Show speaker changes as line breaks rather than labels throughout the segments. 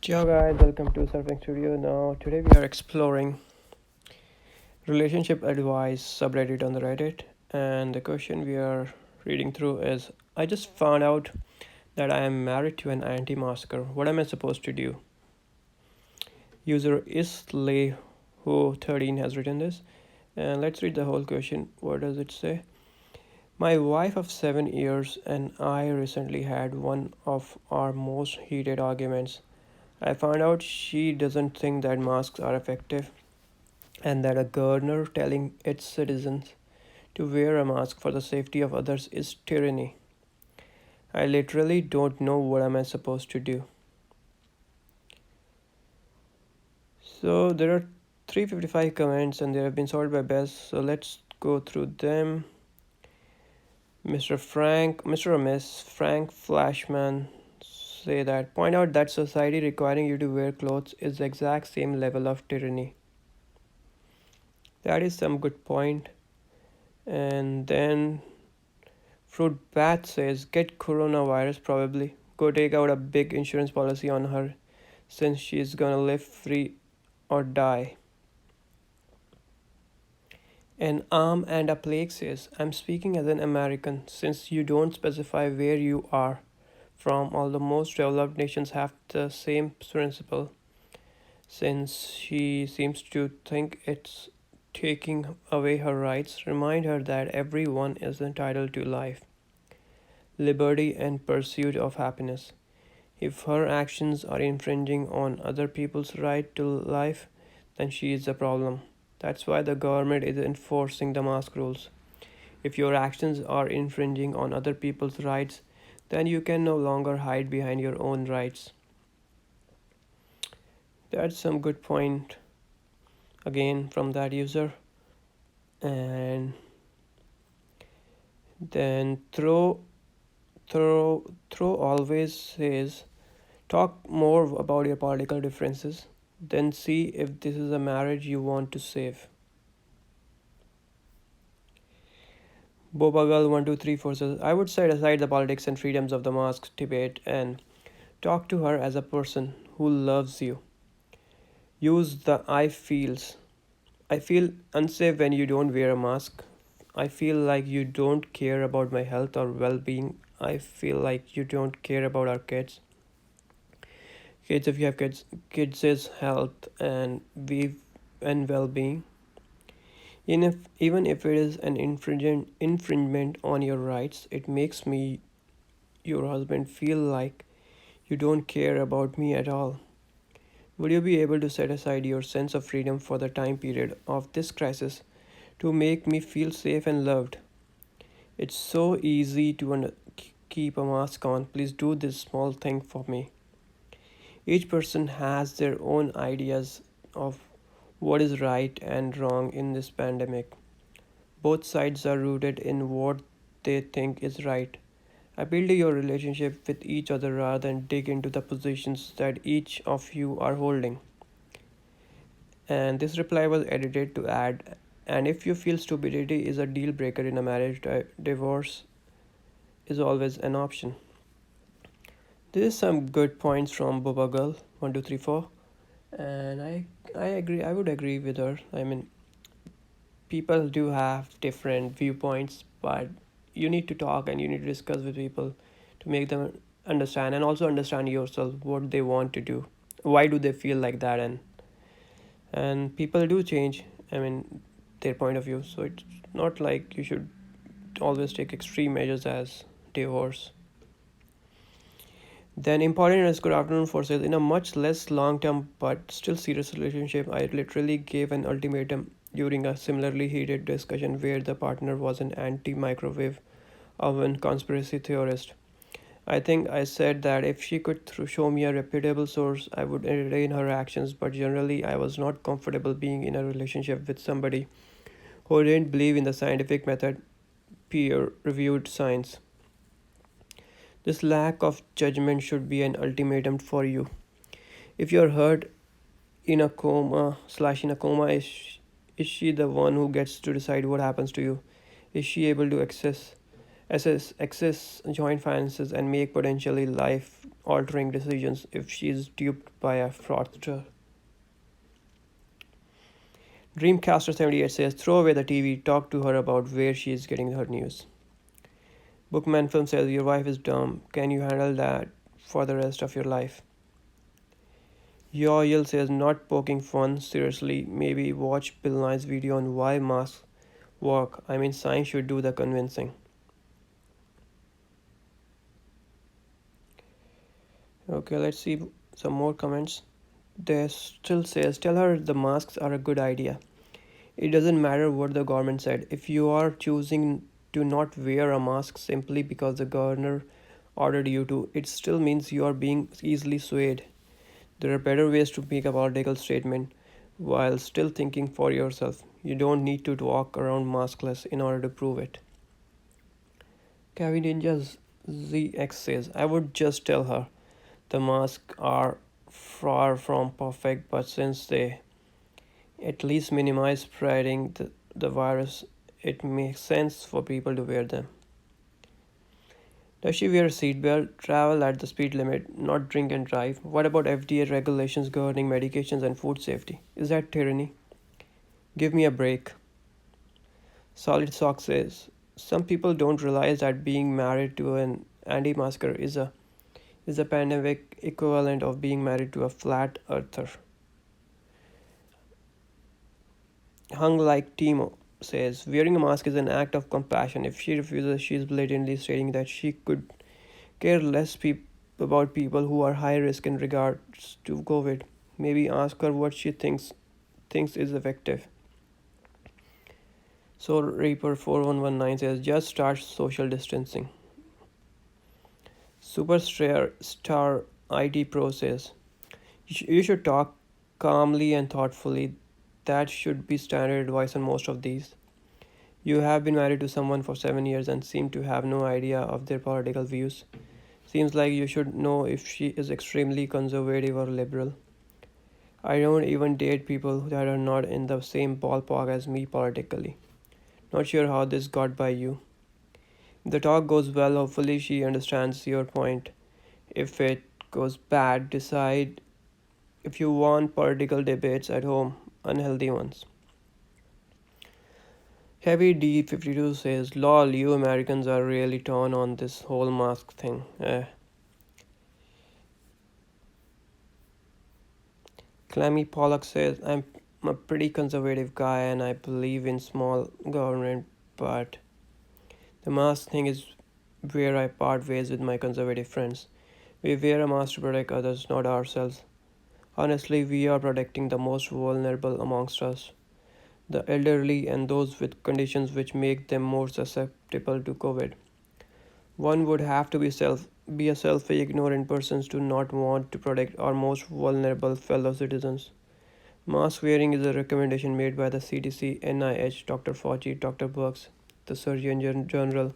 Ciao guys, welcome to Surfing Studio. Now today we are exploring relationship advice subreddit on the Reddit, and the question we are reading through is: I just found out that I am married to an anti-masker. What am I supposed to do? User Islay who 13 has written this, and let's read the whole question. What does it say? My wife of 7 years and I recently had one of our most heated arguments. I found out she doesn't think that masks are effective and that a governor telling its citizens to wear a mask for the safety of others is tyranny. I literally don't know what am I supposed to do. So there are 355 comments and they have been sorted by best. So let's go through them. Mr. or Miss Frank Flashman say that point out that society requiring you to wear clothes is the exact same level of tyranny. That is some good point. And then Fruit Bat says get coronavirus probably. Go take out a big insurance policy on her since she's gonna live free or die. An arm and a plague says I'm speaking as an American since you don't specify where you are from, although most developed nations have the same principle. Since she seems to think it's taking away her rights, remind her that everyone is entitled to life, liberty, and pursuit of happiness. If her actions are infringing on other people's right to life, then she is the problem. That's why the government is enforcing the mask rules. If your actions are infringing on other people's rights, then you can no longer hide behind your own rights. That's some good point again from that user. And then throw always says talk more about your political differences, then see if this is a marriage you want to save. Bobagal1234 says I would set aside the politics and freedoms of the mask debate and talk to her as a person who loves you. Use the I feels. I feel unsafe when you don't wear a mask. I feel like you don't care about my health or well being. I feel like you don't care about our kids. Kids, if you have kids, kids is health and well being. Even if it is an infringement on your rights, it makes me your husband feel like you don't care about me at all. Would you be able to set aside your sense of freedom for the time period of this crisis to make me feel safe and loved? It's so easy to keep a mask on. Please do this small thing for me. Each person has their own ideas of what is right and wrong in this pandemic. Both sides are rooted in what they think is right. Build your relationship with each other rather than dig into the positions that each of you are holding. And this reply was edited to add, and if you feel stupidity is a deal breaker in a marriage, divorce is always an option. This is some good points from Boba Girl 1234, and I agree. I would agree with her. I mean, people do have different viewpoints, but you need to talk and you need to discuss with people to make them understand and also understand yourself what they want to do. Why do they feel like that? And people do change. I mean, their point of view. So it's not like you should always take extreme measures as divorce. Then important is good afternoon for sale. In a much less long-term but still serious relationship, I literally gave an ultimatum during a similarly heated discussion where the partner was an anti-microwave oven conspiracy theorist. I think I said that if she could show me a reputable source, I would entertain her actions, but generally I was not comfortable being in a relationship with somebody who didn't believe in the scientific method, peer reviewed science. This lack of judgment should be an ultimatum for you. If you're hurt in a coma, is she the one who gets to decide what happens to you? Is she able to access assess access joint finances, and make potentially life altering decisions if she is duped by a fraudster. Dreamcaster78 says throw away the TV, talk to her about where she is getting her news. Bookman Film says your wife is dumb. Can you handle that for the rest of your life? Yoel says not poking fun. Seriously, maybe watch Bill Nye's video on why masks work. I mean, science should do the convincing. Okay, let's see some more comments. There still says tell her the masks are a good idea. It doesn't matter what the government said. If you are choosing to not wear a mask simply because the governor ordered you to, it still means you are being easily swayed. There are better ways to make a political statement while still thinking for yourself. You don't need to walk around maskless in order to prove it. Kevin Ninja ZX says, I would just tell her the masks are far from perfect, but since they at least minimize spreading the virus, it makes sense for people to wear them. Does she wear a seatbelt, travel at the speed limit, not drink and drive? What about FDA regulations governing medications and food safety? Is that tyranny? Give me a break. Solid Sock says some people don't realize that being married to an anti-masker is a pandemic equivalent of being married to a flat earther. Hung like Timo says wearing a mask is an act of compassion. If she refuses, she is blatantly stating that she could care less about people who are high risk in regards to COVID. Maybe ask her what she thinks is effective. So Reaper 4119 says just start social distancing. Superstar IT Pro says you should talk calmly and thoughtfully. That should be standard advice on most of these. You have been married to someone for 7 years and seem to have no idea of their political views. Seems like you should know if she is extremely conservative or liberal. I don't even date people that are not in the same ballpark as me politically. Not sure how this got by you. If the talk goes well, hopefully she understands your point. If it goes bad, decide if you want political debates at home, unhealthy ones. Heavy D52 says, lol, you Americans are really torn on this whole mask thing. Clammy Pollock says, I'm a pretty conservative guy and I believe in small government, but the mask thing is where I part ways with my conservative friends. We wear a mask to protect others, not ourselves. Honestly, we are protecting the most vulnerable amongst us, the elderly and those with conditions which make them more susceptible to COVID. One would have to be a selfish, ignorant person to not want to protect our most vulnerable fellow citizens. Mask wearing is a recommendation made by the CDC, NIH, Dr. Fauci, Dr. Birx, the Surgeon General,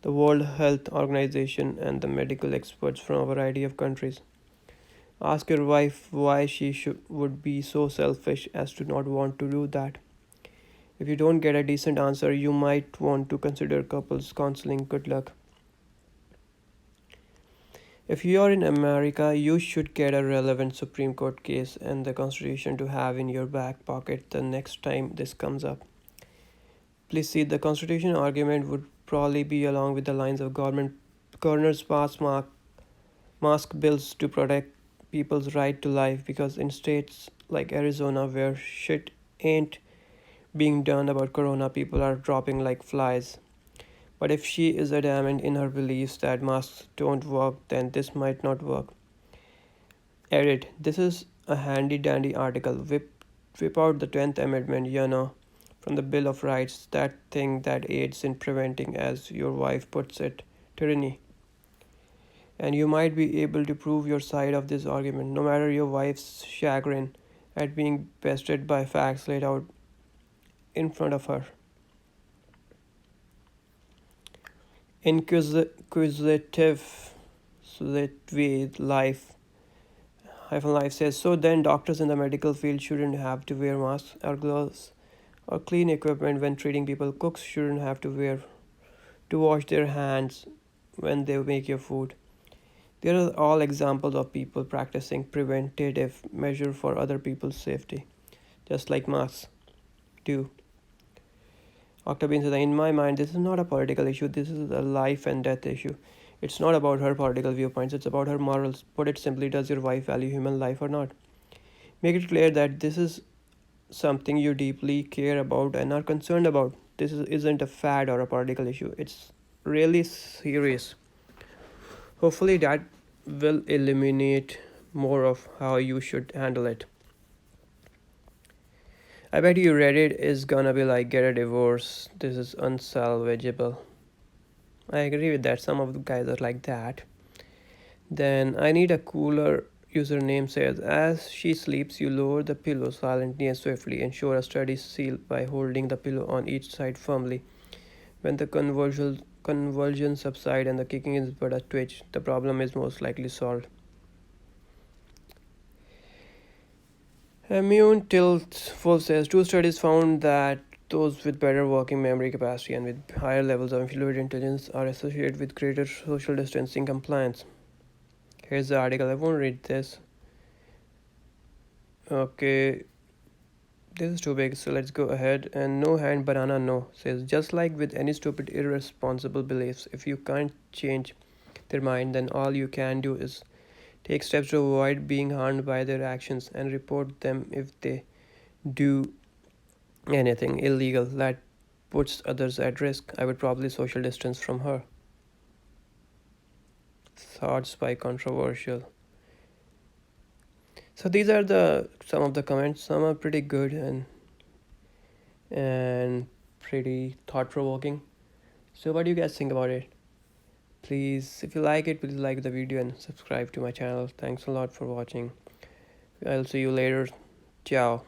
the World Health Organization, and the medical experts from a variety of countries. Ask your wife why would be so selfish as to not want to do that. If you don't get a decent answer, you might want to consider couples counseling. Good luck. If you are in America, you should get a relevant Supreme Court case and the Constitution to have in your back pocket the next time this comes up. Please see, the Constitution argument would probably be along with the lines of governors pass mask bills to protect people's right to life because in states like Arizona where shit ain't being done about corona, people are dropping like flies. But if she is adamant in her beliefs that masks don't work, then this might not work. Edit. This is a handy dandy article. Whip out the 10th Amendment, from the Bill of Rights, that thing that aids in preventing, as your wife puts it, tyranny. And you might be able to prove your side of this argument, no matter your wife's chagrin at being bested by facts laid out in front of her. Inquisitive life life says so then doctors in the medical field shouldn't have to wear masks or gloves or clean equipment when treating people. Cooks shouldn't have to to wash their hands when they make your food. There are all examples of people practicing preventative measure for other people's safety, just like masks do. Octavine says, in my mind, this is not a political issue, this is a life and death issue. It's not about her political viewpoints, it's about her morals. Put it simply, does your wife value human life or not? Make it clear that this is something you deeply care about and are concerned about. Isn't a fad or a political issue, it's really serious. Hopefully, that will eliminate more of how you should handle it. I bet you Reddit is gonna be like, get a divorce, this is unsalvageable. I agree with that, some of the guys are like that. Then I need a cooler username says, as she sleeps, you lower the pillow silently and swiftly. Ensure a steady seal by holding the pillow on each side firmly. When the convulsions subside and the kicking is but a twitch, the problem is most likely solved. Immune Tilt Full says, two studies found that those with better working memory capacity and with higher levels of fluid intelligence are associated with greater social distancing compliance. Here's the article. I won't read this. Okay, this is too big, so let's go ahead. And no hand banana no says, just like with any stupid irresponsible beliefs, if you can't change their mind, then all you can do is take steps to avoid being harmed by their actions and report them if they do anything illegal that puts others at risk. I would probably social distance from her. Thoughts by controversial. So these are the some of the comments. Some are pretty good and pretty thought provoking. So what do you guys think about it? Please, if you like it, please like the video and subscribe to my channel. Thanks a lot for watching. I'll see you later. Ciao.